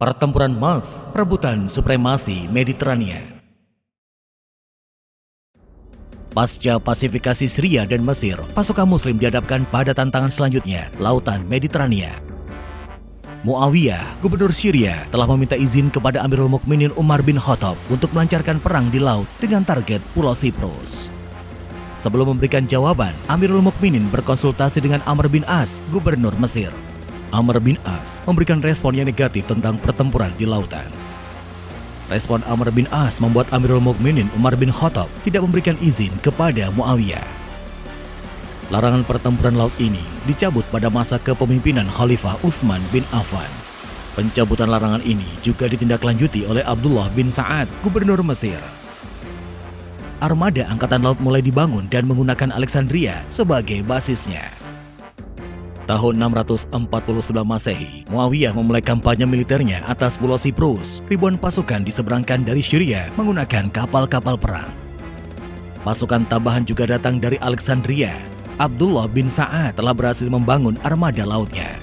Pertempuran Malta, perebutan supremasi Mediterania. Pasca pasifikasi Syria dan Mesir, pasukan Muslim dihadapkan pada tantangan selanjutnya, Lautan Mediterania. Muawiyah, gubernur Syria, telah meminta izin kepada Amirul Mukminin Umar bin Khattab untuk melancarkan perang di laut dengan target Pulau Siprus. Sebelum memberikan jawaban, Amirul Mukminin berkonsultasi dengan Amr bin As, gubernur Mesir. Amr bin As memberikan respon yang negatif tentang pertempuran di lautan. Respon Amr bin As membuat Amirul Mukminin Umar bin Khattab tidak memberikan izin kepada Muawiyah. Larangan pertempuran laut ini dicabut pada masa kepemimpinan Khalifah Utsman bin Affan. Pencabutan larangan ini juga ditindaklanjuti oleh Abdullah bin Sa'ad, gubernur Mesir. Armada Angkatan Laut mulai dibangun dan menggunakan Alexandria sebagai basisnya. Tahun 649 Masehi, Muawiyah memulai kampanye militernya atas Pulau Siprus. Ribuan pasukan diseberangkan dari Syria menggunakan kapal-kapal perang. Pasukan tambahan juga datang dari Alexandria. Abdullah bin Sa'ad telah berhasil membangun armada lautnya.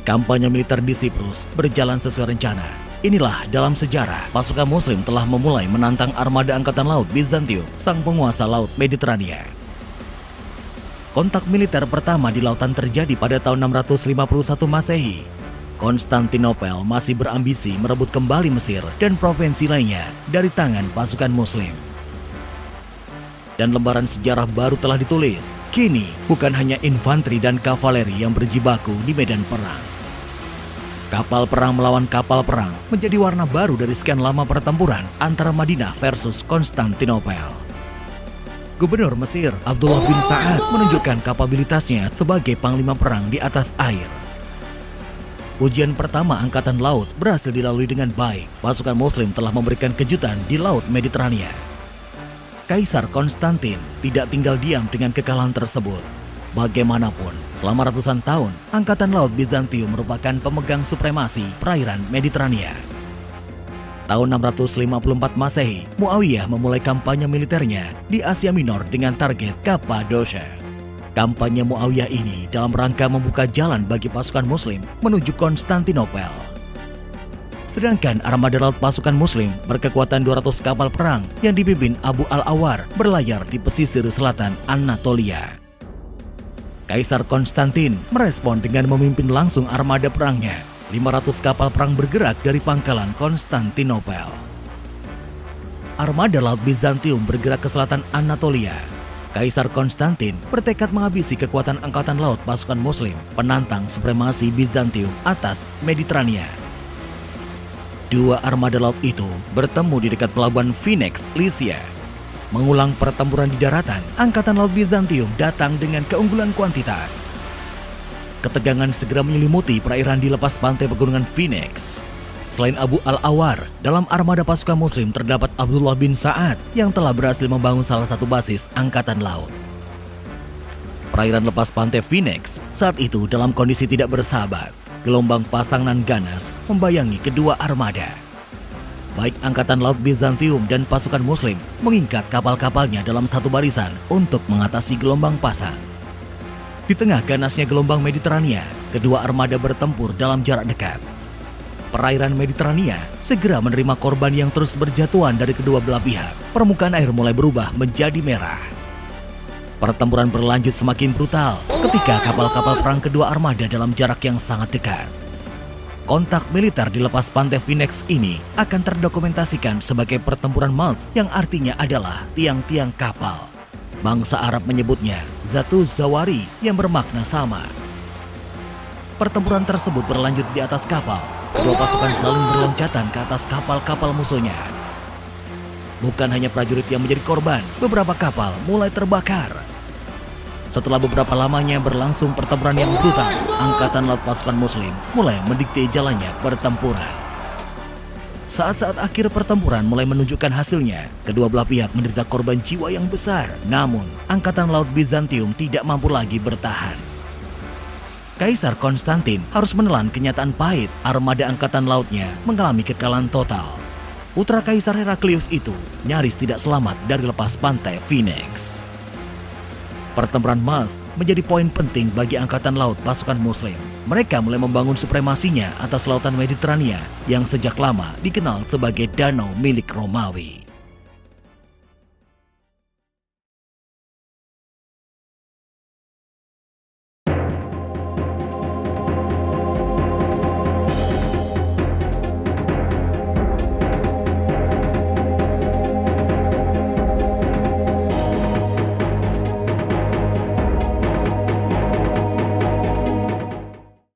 Kampanye militer di Siprus berjalan sesuai rencana. Inilah dalam sejarah, pasukan Muslim telah memulai menantang armada Angkatan Laut Bizantium, sang penguasa laut Mediterania. Kontak militer pertama di lautan terjadi pada tahun 651 Masehi. Konstantinopel masih berambisi merebut kembali Mesir dan provinsi lainnya dari tangan pasukan Muslim. Dan lembaran sejarah baru telah ditulis. Kini bukan hanya infanteri dan kavaleri yang berjibaku di medan perang. Kapal perang melawan kapal perang menjadi warna baru dari sekian lama pertempuran antara Madinah versus Konstantinopel. Gubernur Mesir, Abdullah bin Sa'ad, menunjukkan kapabilitasnya sebagai panglima perang di atas air. Ujian pertama Angkatan Laut berhasil dilalui dengan baik. Pasukan Muslim telah memberikan kejutan di Laut Mediterania. Kaisar Konstantin tidak tinggal diam dengan kekalahan tersebut. Bagaimanapun, selama ratusan tahun, Angkatan Laut Bizantium merupakan pemegang supremasi perairan Mediterania. Tahun 654 Masehi, Muawiyah memulai kampanye militernya di Asia Minor dengan target Kappadocia. Kampanye Muawiyah ini dalam rangka membuka jalan bagi pasukan Muslim menuju Konstantinopel. Sedangkan armada laut pasukan Muslim berkekuatan 200 kapal perang yang dipimpin Abu al-Awar berlayar di pesisir selatan Anatolia. Kaisar Konstantin merespon dengan memimpin langsung armada perangnya. 500 kapal perang bergerak dari pangkalan Konstantinopel. Armada laut Bizantium bergerak ke selatan Anatolia. Kaisar Konstantin bertekad menghabisi kekuatan angkatan laut pasukan Muslim penantang supremasi Bizantium atas Mediterania. Dua armada laut itu bertemu di dekat pelabuhan Phoenix, Lycia. Mengulang pertempuran di daratan, angkatan laut Bizantium datang dengan keunggulan kuantitas. Ketegangan segera menyelimuti perairan di lepas pantai pegunungan Phoenix. Selain Abu al-Awar, dalam armada pasukan Muslim terdapat Abdullah bin Sa'ad yang telah berhasil membangun salah satu basis angkatan laut. Perairan lepas pantai Phoenix saat itu dalam kondisi tidak bersahabat. Gelombang pasang nan ganas membayangi kedua armada. Baik angkatan laut Bizantium dan pasukan Muslim mengingkat kapal-kapalnya dalam satu barisan untuk mengatasi gelombang pasang. Di tengah ganasnya gelombang Mediterania, kedua armada bertempur dalam jarak dekat. Perairan Mediterania segera menerima korban yang terus berjatuhan dari kedua belah pihak. Permukaan air mulai berubah menjadi merah. Pertempuran berlanjut semakin brutal ketika kapal-kapal perang kedua armada dalam jarak yang sangat dekat. Kontak militer di lepas pantai Phoenix ini akan terdokumentasikan sebagai pertempuran Malta yang artinya adalah tiang-tiang kapal. Bangsa Arab menyebutnya Zatuz Zawari yang bermakna sama. Pertempuran tersebut berlanjut di atas kapal. Kedua pasukan saling berloncatan ke atas kapal-kapal musuhnya. Bukan hanya prajurit yang menjadi korban, beberapa kapal mulai terbakar. Setelah beberapa lamanya berlangsung pertempuran yang brutal, angkatan laut pasukan Muslim mulai mendikte jalannya pertempuran. Saat-saat akhir pertempuran mulai menunjukkan hasilnya, kedua belah pihak menderita korban jiwa yang besar. Namun, angkatan laut Bizantium tidak mampu lagi bertahan. Kaisar Konstantin harus menelan kenyataan pahit, armada angkatan lautnya mengalami kekalahan total. Putra Kaisar Heraklius itu nyaris tidak selamat dari lepas pantai Phoenix. Pertempuran Math menjadi poin penting bagi Angkatan Laut pasukan Muslim. Mereka mulai membangun supremasinya atas lautan Mediterania yang sejak lama dikenal sebagai danau milik Romawi.